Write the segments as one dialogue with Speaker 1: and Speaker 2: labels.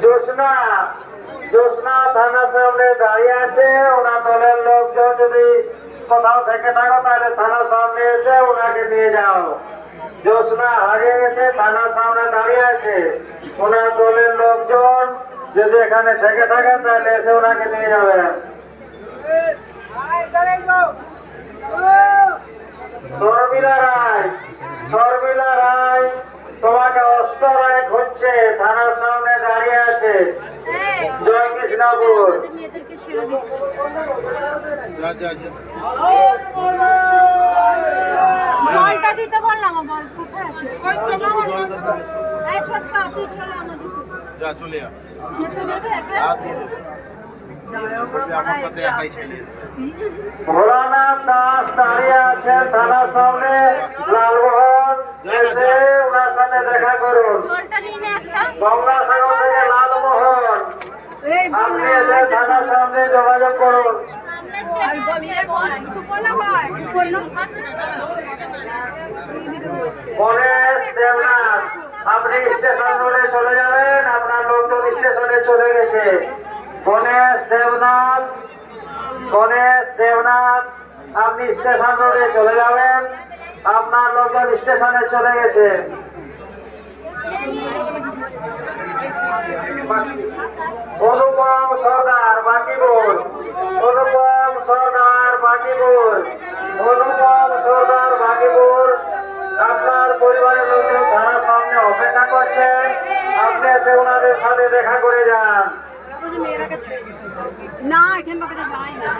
Speaker 1: জোসনা জোসনা থানার সামনে দাঁড়িয়ে আছে। ওনার দলের লোকজন যদি কোথাও থেকে থাকো তাহলে থানার সামনে এসে ওনাকে নিয়ে যাও। জোসনা হারিয়ে গেছে, থানার সামনে দাঁড়িয়ে আছে। ওনার দলের লোকজন যদি এখানে থেকে থাকেন তাহলে এসে ওনাকে নিয়ে যাবেন। শর্মিলা রায়, শর্মিলা রায় তোমাকে অষ্ট রায় খুঁজছে, থানার সামনে দাঁড়িয়ে আছে। জয় কৃষ্ণপুর।
Speaker 2: জলটা দিতে বললাম আমার কোথায় আছে? এই ছোটকা তুই চলে আমাদের যা চলে যা। যেতে দেবে একা?
Speaker 1: ভোলানাথ দাস দাঁড়িয়ে আছে থানার সামনে। লালমোহন এসে ওনার সাথে দেখা করুন। গঙ্গাসাগর থেকে লালমোহন আপনি এসে থানার সামনে যোগাযোগ করুন। গণেশ দেবনাথ আপনি স্টেশন রোডে চলে যাবেন, আপনার লোকজন স্টেশনে চলে গেছে। গণেশ দেবনাথ, গণেশ দেবনাথ আপনি স্টেশন রোডে চলে যাবেন, আপনার লোকজন স্টেশনে চলে গেছে। অনুপম সর্দার বাকিপুর, অনুপম সর্দার বাকিপুর, অনুপম সর্দার বাকিপুর আপনার পরিবারের লোকজন থানার সামনে অপেক্ষা করছেন, আপনি এসে ওনাদের সাথে দেখা করে যান।
Speaker 2: না এখান থেকে যাই না,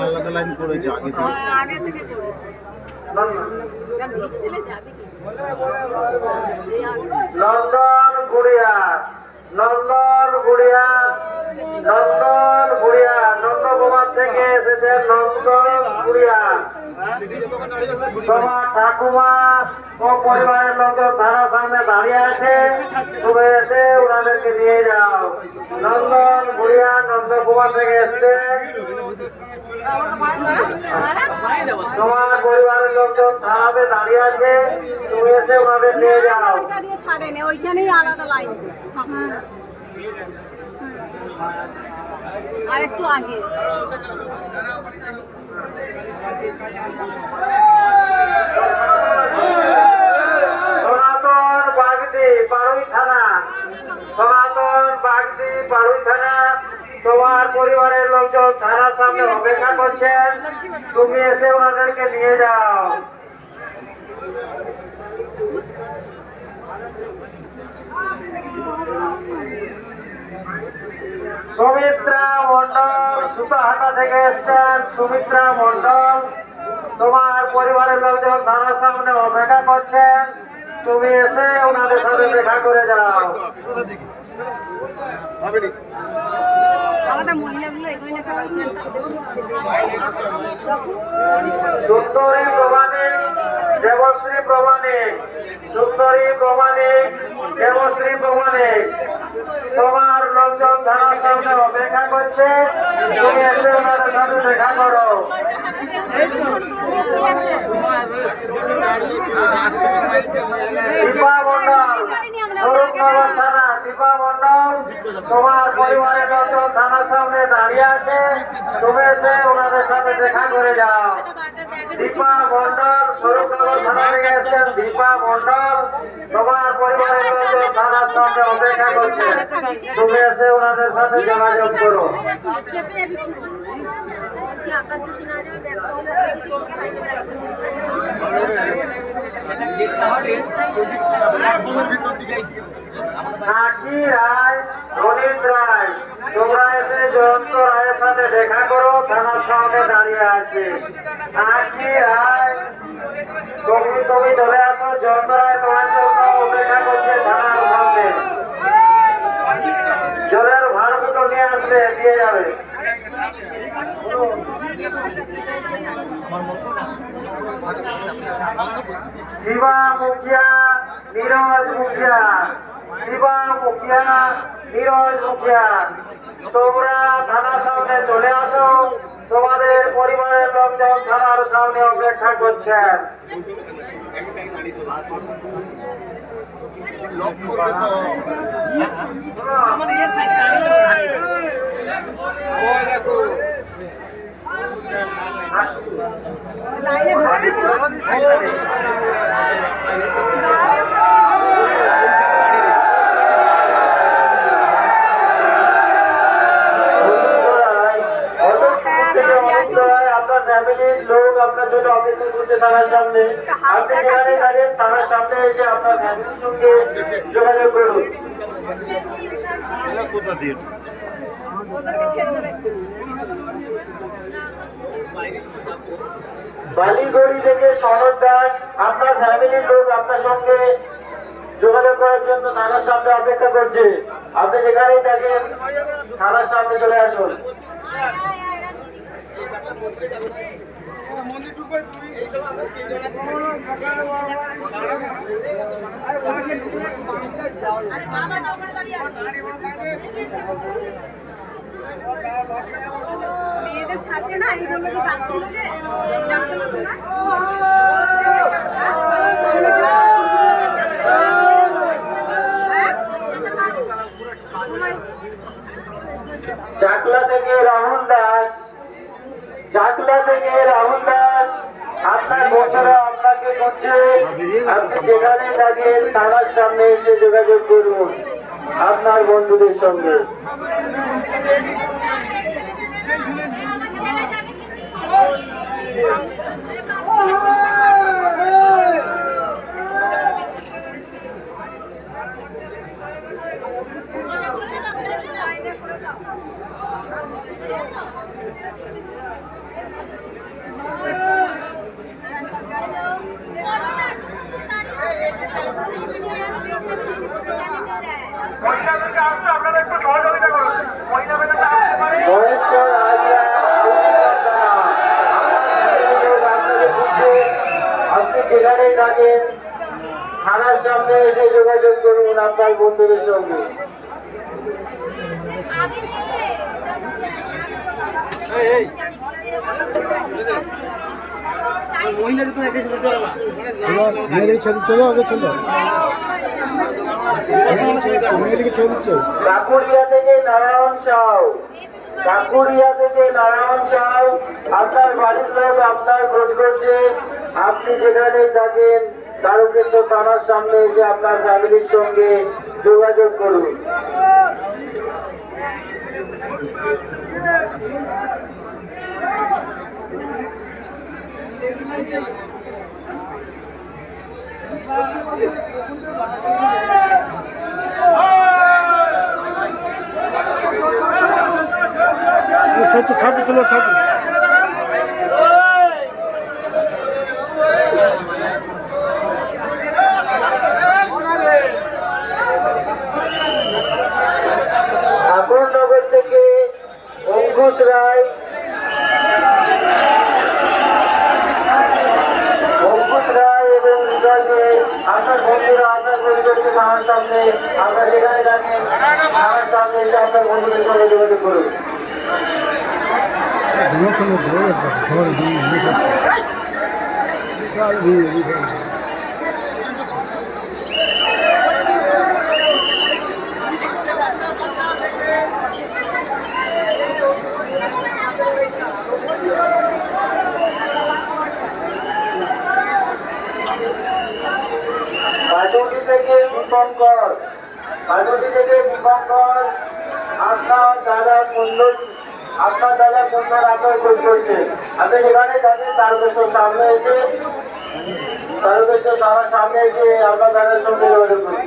Speaker 3: আলাদা লাইন করেছে
Speaker 2: আগে থেকে করেছে।
Speaker 1: নন্দন গুড়িয়া, নন্দন গুড়িয়া, নন্দন গুড়িয়া নন্দকুমার থেকে এসেছে। নন্দন গুড়িয়া তোমার ঠাকুমা ও পরিবারের লোকজন থানার সামনে দাঁড়িয়ে আছে, তুমি এসে ওনাদেরকে নিয়ে যাও। নন্দন গুড়িয়া নন্দকুমার থেকে এসছে। তোমার পরিবারের লোকজন থানাতে দাঁড়িয়ে আছে, তুমি এসে ওনাদের নিয়ে যাও।
Speaker 2: ছাড়েনি ওইখানেই আলাদা লাইন আর একটু আগে।
Speaker 1: সনাতন বাগদি বারুই থানা, সনাতন বাগদি বারুই থানা তোমার পরিবারের লোকজন থানার সামনে অপেক্ষা করছেন, তুমি এসে ওনাদেরকে নিয়ে যাও। সুমিত্রা মন্ডল সুতাহাটা থেকে এসছেন। সুমিত্রা মন্ডল তোমার পরিবারের লোকজন থানার সামনে অপেক্ষা করছেন, তুমি এসে ওনাদের সাথে দেখা করে যাও। সুন্দরী প্রমাণিক, দেবশ্রী প্রমাণিক, সুন্দরী প্রমাণিক, দেবশ্রী প্রমাণিক তোমার লোকজন থানার সামনে অপেক্ষা করছে, তুমি এসে ওনাদের সাথে দেখা করো। দীপা মন্ডল, স্বরূপনগর থানা, দীপা মন্ডল তোমার পরিবারের লোকজন থানার সামনে দাঁড়িয়ে আছে, তুমি এসে ওনাদের সাথে দেখা করে যাও। দীপা মন্ডল স্বরূপনগর থানা থেকে এসছেন। দীপা মন্ডল তোমার পরিবারের লোকজন থানার সামনে অপেক্ষা করছে, তুমি এসে ওনাদের সাথে যোগাযোগ করো। আকি রায়, রনিত রায় তোমরা এসে জয়ন্ত রায়ের সাথে দেখা করো, থানার সামনে দাঁড়িয়ে আছে। আকি রায় তুমি চলে আসো, জয়ন্ত রায় তোমার জন্য অপেক্ষা করছে থানার সামনে। জলের ভাড়া দুটো নিয়ে আসলে দিয়ে যাবে। শিবা মুখিয়া, নীরজ মুখিয়া, শিবা মুখিয়া, নীরজ মুখিয়া তোমরা থানার সামনে চলে আসো, তোমাদের পরিবারের লোকজন থানার সামনে অপেক্ষা করছেন। আপনার ফ্যামিলির লোক আপনার জন্য অপেক্ষা করছে থানার সামনে। আপনি যেখানে থাকেন থানার সামনে এসে আপনার ফ্যামিলির সঙ্গে যোগাযোগ করুন।
Speaker 3: কোথা দিয়ে
Speaker 1: বালিগড়ি থেকে সনদ দাস আপনার ফ্যামিলির লোক আপনার সঙ্গে যোগাযোগ করার জন্য থানার সামনে অপেক্ষা করছে। আপনি যেখানেই থাকেন থানার সামনে চলে আসুন।
Speaker 2: মেয়েদের ছাড়ছে না এই জন্য কি পাচ্ছিল যে যাচ্ছে না
Speaker 1: চাকলা থেকে রাহুল দাস, চাকলা থেকে রাহুল দাস আপনার বছরে আপনাকে করছে। আপনি যেখানে থাকেন থানার সামনে এসে যোগাযোগ করুন আপনার বন্ধুদের সঙ্গে। মহেশ্বর আলিয়া আপনি যেখানেই থাকেন থানার সামনে এসে যোগাযোগ করুন আপনার বন্ধুদের সঙ্গে। কাকুরিয়া থেকে নারায়ণ সাউ, কাকুরিয়া থেকে নারায়ণ সাউ আপনার বাড়ির লোক আপনার খোঁজ করছে। আপনি যেখানেই থাকেন তারকেশ্বর থানার সামনে এসে আপনার ফ্যামিলির সঙ্গে যোগাযোগ করুন। ঠাকুরনগর থেকে অঙ্কুশ রায়, অঙ্কুশ রায় এবং হৃদয়কে আপনার বন্ধুরা আপনার পরিবেশকে থানার সামনে আপনার যেখানে থাকেন থানার সামনে এসে আপনার বন্ধুদের সঙ্গে যোগাযোগ করুন। কাজুটি থেকে দীপঙ্কর, কাজুটি থেকে দীপঙ্কর আপনার দাদা কুন্দর, আপনার দাদা কুন্দর আপনার খোঁজ করছে। আপনি যেখানে থাকেন তারকেশ্বর সামনে এসে, তারকেশ্বর আমার সামনে এসে আপনার দাদার সঙ্গে যোগাযোগ করুন।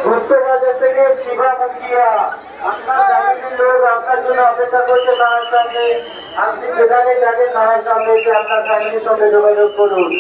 Speaker 1: গুপ্তবাজার থেকে শিবা মুখিয়া আপনার ফ্যামিলির লোক আপনার জন্য অপেক্ষা করছে তার সামনে। আপনি যেখানে থাকেন তার সামনে এসে আপনার ফ্যামিলির সঙ্গে যোগাযোগ করুন।